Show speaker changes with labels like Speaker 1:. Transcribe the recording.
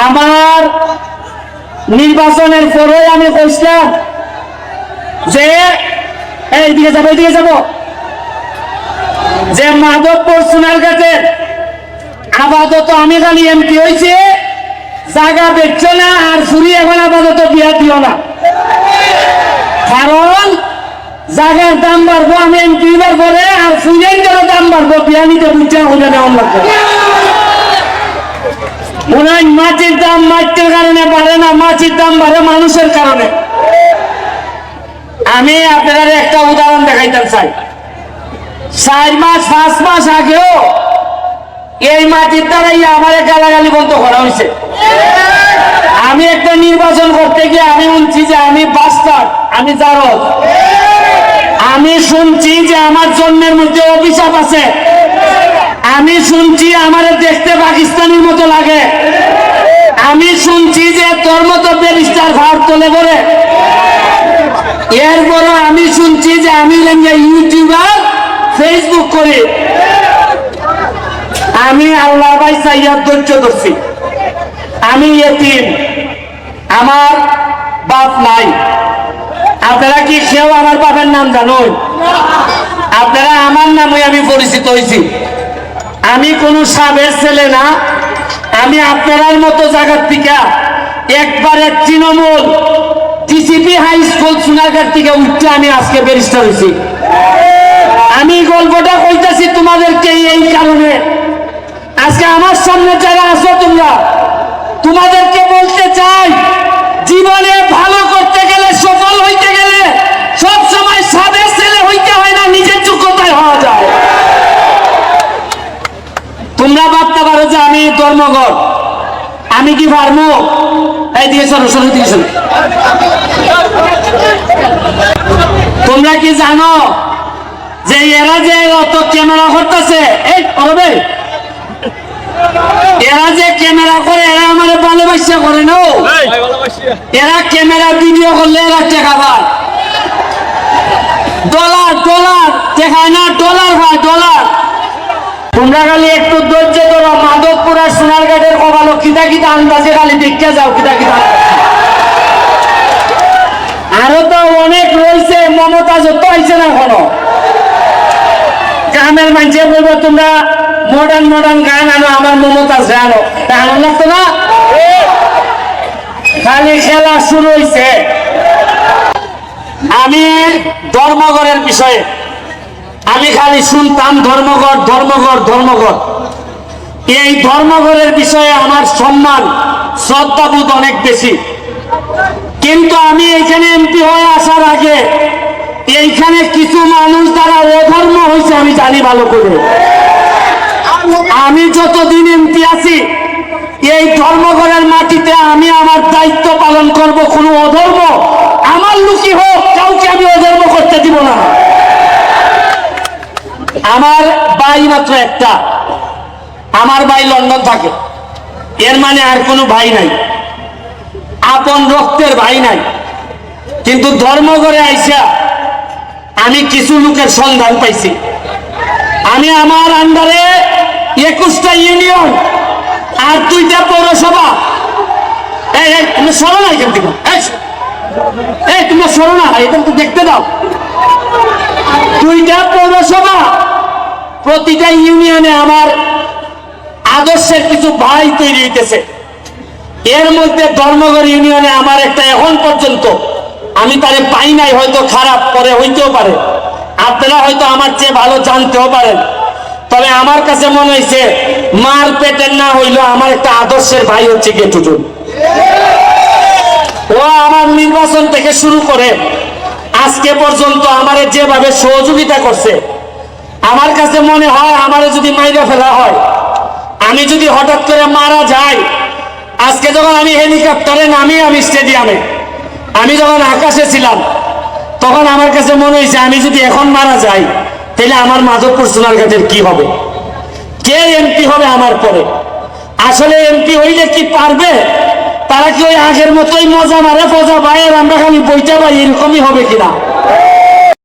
Speaker 1: আমার নির্বাচনের পরে আমি কইছিলাম যে এইদিকে যাবো যে মাধবপুর সোনারঘাটে আপাতত আমি খালি এমপি হয়েছে, জায়গা বেচছো না আর চুরি এখন আপাতত বিয়া দিও না, কারণ জায়গার দাম বাড়বো আমি এমপি হবার পরে, আর চুরির দাম বাড়বো, বিয়া নিতে বুঝতে হলে নেওয়ার লাগবে। মাটির দাম মাটির কারণে বাড়ে না, মাটির দাম বাড়ে মানুষের কারণে। আমি আপনাদের একটা উদাহরণ দেখাইতে চাই। 4 মাস 5 মাস আগেও এই মাটির দ্বারাই আমার গালাগালি বন্ধ করা হয়েছে। আমি একটা নির্বাচন করতে গিয়ে আমি শুনছি যে আমি বাস্টার, আমি জারদ। আমি শুনছি যে আমার জন্মের মধ্যে অভিশাপ আছে। আমি শুনছি আমার দেখতে পাকিস্তানের মতো লাগে। আমি শুনছি যে তোর মতো ব্যারিস্টার ভার তোলে বলে। এরপরও আমি শুনছি যে আমি ইউটিউবার, ফেসবুক করি। আমি আল্লাহ ভাই সাইয়াদ ধৈর্য ধরছি। আমি এতিম, আমার বাপ নাই। আপনারা কি কেউ আমার বাপের নাম জানুন? আপনারা আমার নামে আমি পরিচিত হয়েছি। আমি কোন সাবের ছেলে না। আমি আপনার মতো জায়গার থেকে একবারে Trinamool TCP high school Sonarghat থেকে উঠতে আমি আজকে ব্যারিস্টার হয়েছি। আমি গল্পটা কইতেছি তোমাদেরকে এই কারণে, আজকে আমার সামনে যারা আছো তোমরা, তোমাদেরকে বলতে চাই, জীবনে ভালো করতে গেলে, সফল হইতে গেলে সব সময় সাবের ছেলে হইতে হয় না, নিজের যোগ্যতায় হওয়া যায়। তোমরা ভাবতে পারো যে আমি ধর্মঘট, আমি কি পারবো? এই দিকে সরো দিকে সরো। তোমরা কি জানো যে এরা যে অত ক্যামেরা করতেছে, এরা যে ক্যামেরা করে, এরা আমার ভালোবাসা করে না। এরা ক্যামেরা ভিডিও করলে এরা টাকা পায়, ডলার দেখায় না, ডলার হয় ডলার। তোমরা খালি একটু ধৈর্য ধরো। মাধবপুর আর সোনারঘাটের কবালো কিতা আন্দাজে খালি দেখতে যাও, কিতা আরো তো অনেক রয়েছে। মমতা যত হয়েছে না এখনো। গ্রামের মানুষে বলবো তোমরা মডার্ন গান আনো, আমার মমতাজ আনো, এমন লাগতো না? খালি খেলা শুরু হয়েছে। আমি ধর্মঘটের বিষয়ে আমি খালি শুনতাম ধর্মঘট। এই ধর্মঘটের বিষয়ে আমার সম্মান শ্রদ্ধাবোধ অনেক বেশি। কিন্তু আমি এইখানে এমপি হয়ে আসার আগে এইখানে কিছু মানুষ দ্বারা অধর্ম হয়েছে আমি জানি ভালো করে। আমি যতদিন এমপি আছি এই ধর্মঘটের মাটিতে আমি আমার দায়িত্ব পালন করব। কোনো অধর্ম আমার লুকি হোক, কাউকে আমি অধর্ম করতে দিব না। আমার ভাই মাত্র একটা, আমার ভাই লন্ডন থাকে। এর মানে আর কোনো ভাই নাই, আপন রক্তের ভাই নাই। কিন্তু ধর্মঘটে আইসা আমি কিছু লোকের সন্ধান পাইছি। আমি আমার আন্ডারে 21টা ইউনিয়ন আর 2টা পৌরসভা। তুমি সরো না এখান থেকে, তোমরা সরো না, এটা তো দেখতে দাও। 2টা পৌরসভা, প্রতিটা ইউনিয়নে আমার আদর্শের কিছু ভাই তৈরি হইতেছে। এর মধ্যে ধর্মঘট ইউনিয়নে আমার একটা এখন পর্যন্ত আমি তারে পাই নাই, হয়তো খারাপ পরে হইতেও পারে, আপনারা হয়তো আমার চেয়ে ভালো জানতেও পারেন। তবে আমার কাছে মনে হয়েছে মার পেটের না হইলো আমার একটা আদর্শের ভাই হচ্ছে গেটুটুন। ও আমার নির্বাচন থেকে শুরু করে আজকে পর্যন্ত আমারে যেভাবে সহযোগিতা করছে, আমার কাছে মনে হয় আমারে যদি মাইরা ফেলা হয়, আমি যদি হঠাৎ করে মারা যাই, আজকে যখন আমি হেলিকপ্টারে নামি, আমি স্টেডিয়ামে, আমি যখন আকাশে ছিলাম, তখন আমার কাছে মনে হয়েছে আমি যদি এখন মারা যাই তাহলে আমার মাধবপুর সোনারঘাটের কি হবে, কে এমপি হবে আমার পরে। আসলে এমপি হইলে কি পারবে? তারা কি ওই আগের মতোই মজা মারে, ফজা ভাইয়ের আমরা খালি বইটা পাই, এরকমই হবে কিনা?